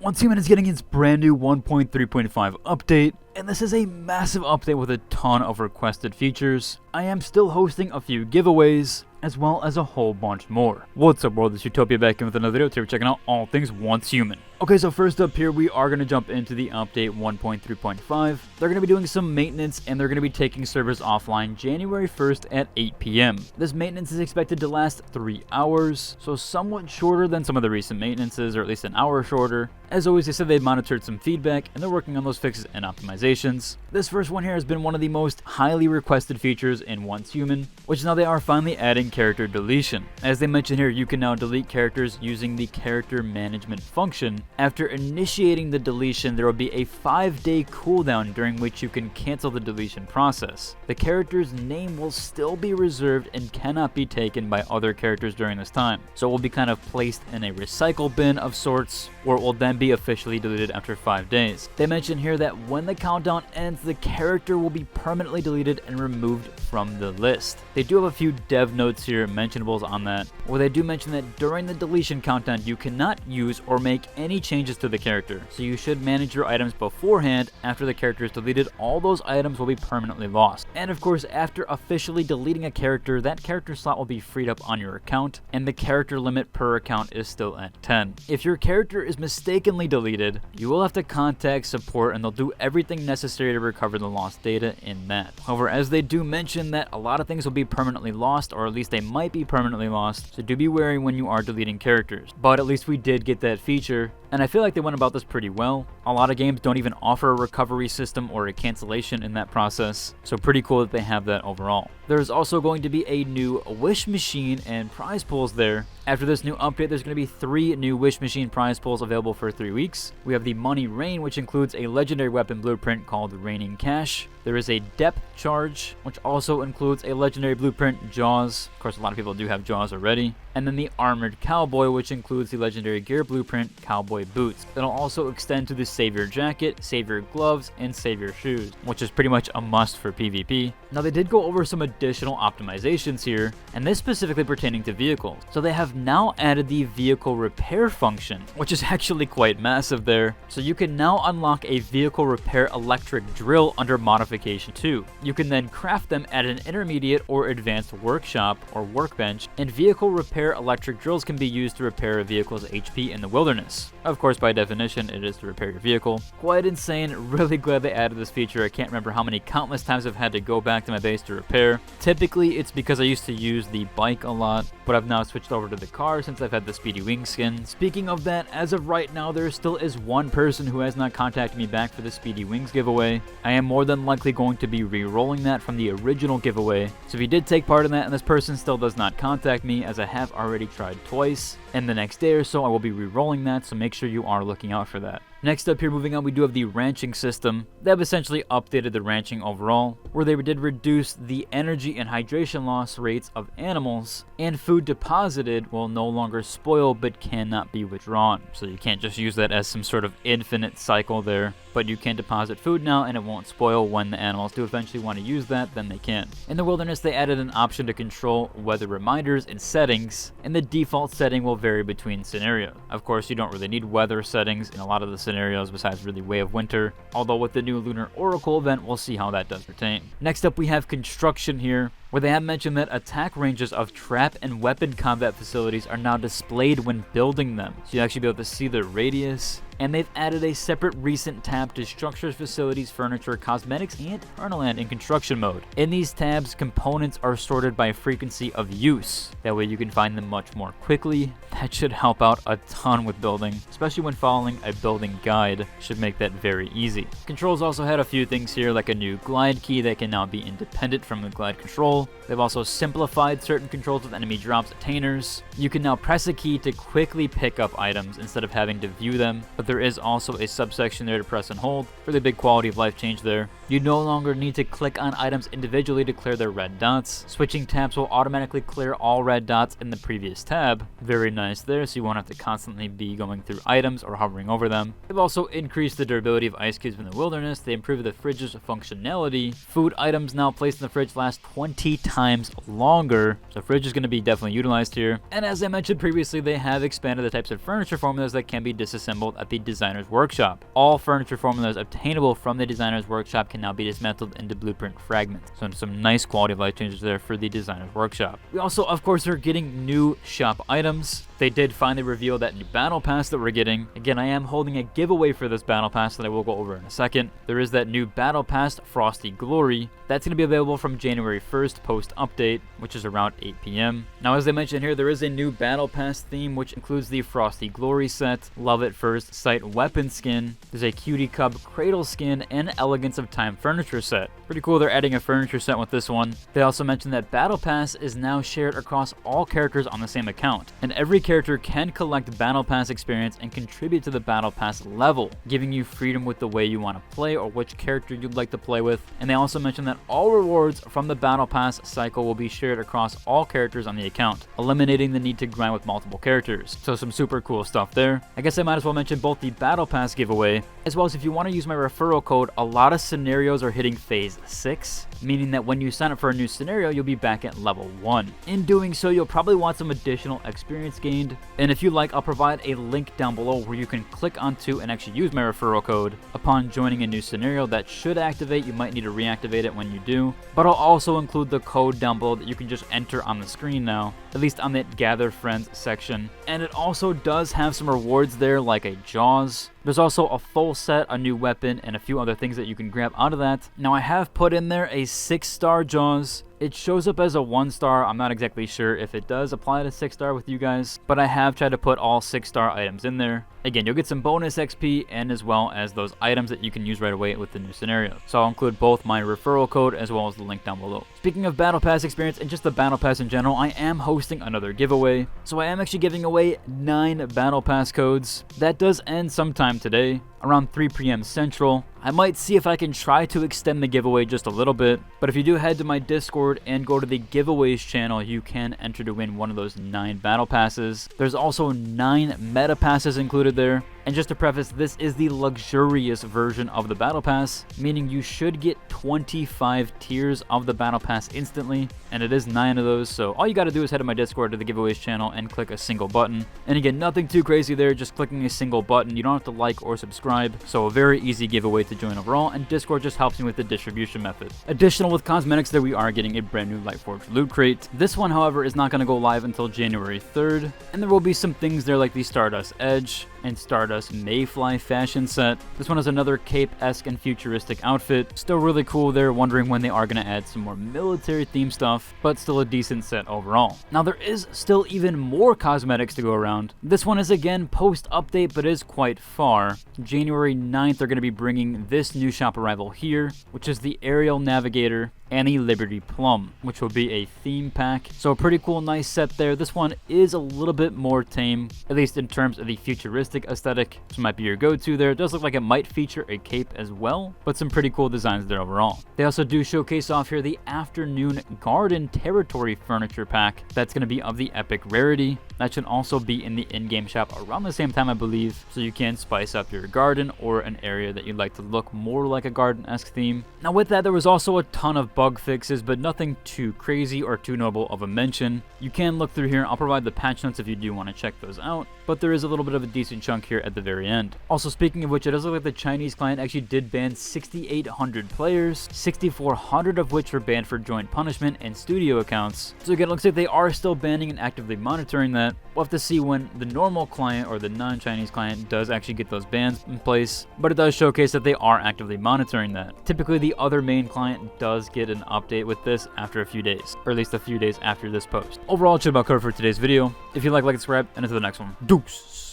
Once Human is getting its brand new 1.3.5 update, and this is a massive update with a ton of requested features. I am still hosting a few giveaways, as well as a whole bunch more. What's up world, it's Utopia back in with another video. Today we're checking out all things Once Human. Okay, so first up here, we are going to jump into the update 1.3.5. They're going to be doing some maintenance, and they're going to be taking servers offline January 1st at 8 p.m. This maintenance is expected to last 3 hours, so somewhat shorter than some of the recent maintenances, or at least an hour shorter. As always, they said they'd monitored some feedback, and they're working on those fixes and optimizations. This first one here has been one of the most highly requested features in Once Human, which now they are finally adding character deletion. As they mentioned here, you can now delete characters using the character management function. After initiating the deletion, there will be a 5-day cooldown during which you can cancel the deletion process. The character's name will still be reserved and cannot be taken by other characters during this time. So it will be kind of placed in a recycle bin of sorts, where it will then be officially deleted after 5 days. They mention here that when the countdown ends, the character will be permanently deleted and removed from the list. They do have a few dev notes here, mentionables on that, where they do mention that during the deletion countdown, you cannot use or make any changes to the character. So you should manage your items beforehand. After the character is deleted, all those items will be permanently lost. And of course, after officially deleting a character, that character slot will be freed up on your account, and the character limit per account is still at 10. If your character is mistakenly deleted, you will have to contact support, and they'll do everything necessary to recover the lost data in that. However, as they do mention that a lot of things will be permanently lost, or at least they might be permanently lost, so do be wary when you are deleting characters. But at least we did get that feature, and I feel like they went about this pretty well. A lot of games don't even offer a recovery system or a cancellation in that process, so pretty cool that they have that overall. There's also going to be a new wish machine and prize pools there. After this new update, there's going to be 3 new wish machine prize pools available for 3 weeks. We have the Money Rain, which includes a legendary weapon blueprint called Raining Cash. There is a Depth Charge, which also includes a legendary blueprint, Jaws. Of course, a lot of people do have Jaws already. And then the Armored Cowboy, which includes the legendary gear blueprint, Cowboy Boots. That'll also extend to the Savior Jacket, Savior Gloves, and Savior Shoes, which is pretty much a must for PvP. Now, they did go over some additional optimizations here, and this specifically pertaining to vehicles. So they have now added the vehicle repair function, which is actually quite massive there. So you can now unlock a vehicle repair electric drill under modification 2. You can then craft them at an intermediate or advanced workshop or workbench, and vehicle repair electric drills can be used to repair a vehicle's HP in the wilderness. Of course, by definition, it is to repair your vehicle. Quite insane, really glad they added this feature. I can't remember how many countless times I've had to go back to my base to repair. Typically, it's because I used to use the bike a lot, but I've now switched over to the car since I've had the Speedy Wings skin. Speaking of that, as of right now, there still is one person who has not contacted me back for the Speedy Wings giveaway. I am more than likely going to be re-rolling that from the original giveaway. So if you did take part in that and this person still does not contact me, as I have already tried twice, in the next day or so I will be re-rolling that, so make sure you are looking out for that. Next up here, moving on, we do have the ranching system. They have essentially updated the ranching overall, where they did reduce the energy and hydration loss rates of animals, and food deposited will no longer spoil but cannot be withdrawn. So you can't just use that as some sort of infinite cycle there, but you can deposit food now and it won't spoil. When the animals do eventually want to use that, then they can. In the wilderness, they added an option to control weather reminders and settings, and the default setting will vary between scenarios. Of course, you don't really need weather settings in a lot of the scenarios besides really Way of Winter, although with the new Lunar Oracle event, we'll see how that does pertain. Next up, we have construction here, where they have mentioned that attack ranges of trap and weapon combat facilities are now displayed when building them. So you actually be able to see their radius. And they've added a separate recent tab to structures, facilities, furniture, cosmetics, and Permaland in construction mode. In these tabs, components are sorted by frequency of use. That way you can find them much more quickly. That should help out a ton with building, especially when following a building guide. Should make that very easy. Controls also had a few things here, like a new glide key that can now be independent from the glide control. They've also simplified certain controls with enemy drops, attainers. You can now press a key to quickly pick up items instead of having to view them, but there is also a subsection there to press and hold. Really big quality of life change there. You no longer need to click on items individually to clear their red dots. Switching tabs will automatically clear all red dots in the previous tab. Very nice there, so you won't have to constantly be going through items or hovering over them. They've also increased the durability of ice cubes in the wilderness. They improved the fridge's functionality. Food items now placed in the fridge last 20 times longer, so fridge is going to be definitely utilized here. And as I mentioned previously, they have expanded the types of furniture formulas that can be disassembled at the the Designer's Workshop. All furniture formulas obtainable from the Designer's Workshop can now be dismantled into blueprint fragments. So some nice quality of life changes there for the Designer's Workshop. We also, of course, are getting new shop items. They did finally reveal that new battle pass that we're getting. Again, I am holding a giveaway for this battle pass that I will go over in a second. There is that new battle pass, Frosty Glory. That's going to be available from January 1st post-update, which is around 8 p.m. Now, as I mentioned here, there is a new battle pass theme, which includes the Frosty Glory set, Love at First Sight weapon skin. There's a Cutie Cub cradle skin and Elegance of Time furniture set. Pretty cool, they're adding a furniture set with this one. They also mentioned that battle pass is now shared across all characters on the same account, and every character can collect battle pass experience and contribute to the battle pass level, giving you freedom with the way you want to play or which character you'd like to play with. And they also mentioned that all rewards from the battle pass cycle will be shared across all characters on the account, eliminating the need to grind with multiple characters. So some super cool stuff there. I guess I might as well mention both the battle pass giveaway, as well as if you want to use my referral code, a lot of scenarios are hitting phase 6, meaning that when you sign up for a new scenario, you'll be back at level 1. In doing so, you'll probably want some additional experience gained, and if you like, I'll provide a link down below where you can click onto and actually use my referral code upon joining a new scenario that should activate. You might need to reactivate it when you do, but I'll also include the code down below that you can just enter on the screen now, at least on that Gather Friends section. And it also does have some rewards there, like a Jaws. There's also a full set, a new weapon, and a few other things that you can grab out of that. Now, I have put in there a 6-star Jaws. It shows up as a 1-star. I'm not exactly sure if it does apply to 6-star with you guys, but I have tried to put all 6-star items in there. Again, you'll get some bonus XP and as well as those items that you can use right away with the new scenario. So I'll include both my referral code as well as the link down below. Speaking of Battle Pass experience and just the Battle Pass in general, I am hosting another giveaway. So I am actually giving away 9 Battle Pass codes. That does end sometime today, around 3 p.m. Central. I might see if I can try to extend the giveaway just a little bit, but if you do head to my Discord and go to the giveaways channel, you can enter to win one of those 9 battle passes. There's also 9 meta passes included there. And just to preface, this is the luxurious version of the battle pass, meaning you should get 25 tiers of the battle pass instantly, and it is 9 of those. So all you got to do is head to my Discord to the giveaways channel and click a single button. And again, nothing too crazy there, just clicking a single button. You don't have to like or subscribe, so a very easy giveaway to join overall, and Discord just helps me with the distribution method. Additional with cosmetics there, we are getting a brand new Lightforged loot crate. This one, however, is not going to go live until January 3rd, and there will be some things there like the Stardust Edge and Stardust Mayfly fashion set. This one has another cape-esque and futuristic outfit. Still really cool there, wondering when they are going to add some more military themed stuff, but still a decent set overall. Now there is still even more cosmetics to go around. This one is again post-update, but is quite far. January 9th, they're going to be bringing this new shop arrival here, which is the Aerial Navigator Annie Liberty Plum, which will be a theme pack. So a pretty cool, nice set there. This one is a little bit more tame, at least in terms of the futuristic aesthetic. This might be your go-to there. It does look like it might feature a cape as well, but some pretty cool designs there overall. They also do showcase off here the Afternoon Garden Territory Furniture Pack. That's going to be of the epic rarity. That should also be in the in-game shop around the same time, I believe, so you can spice up your garden or an area that you'd like to look more like a garden-esque theme. Now with that, there was also a ton of bug fixes, but nothing too crazy or too noble of a mention. You can look through here. I'll provide the patch notes if you do want to check those out, but there is a little bit of a decent chunk here at the very end. Also, speaking of which, it does look like the Chinese client actually did ban 6,800 players, 6,400 of which were banned for joint punishment and studio accounts. So again, it looks like they are still banning and actively monitoring that. We'll have to see when the normal client or the non-Chinese client does actually get those bans in place, but it does showcase that they are actively monitoring that. Typically, the other main client does get an update with this after a few days, or at least a few days after this post. Overall, it should about cover for today's video. If you like and subscribe, and until the next one, deuce!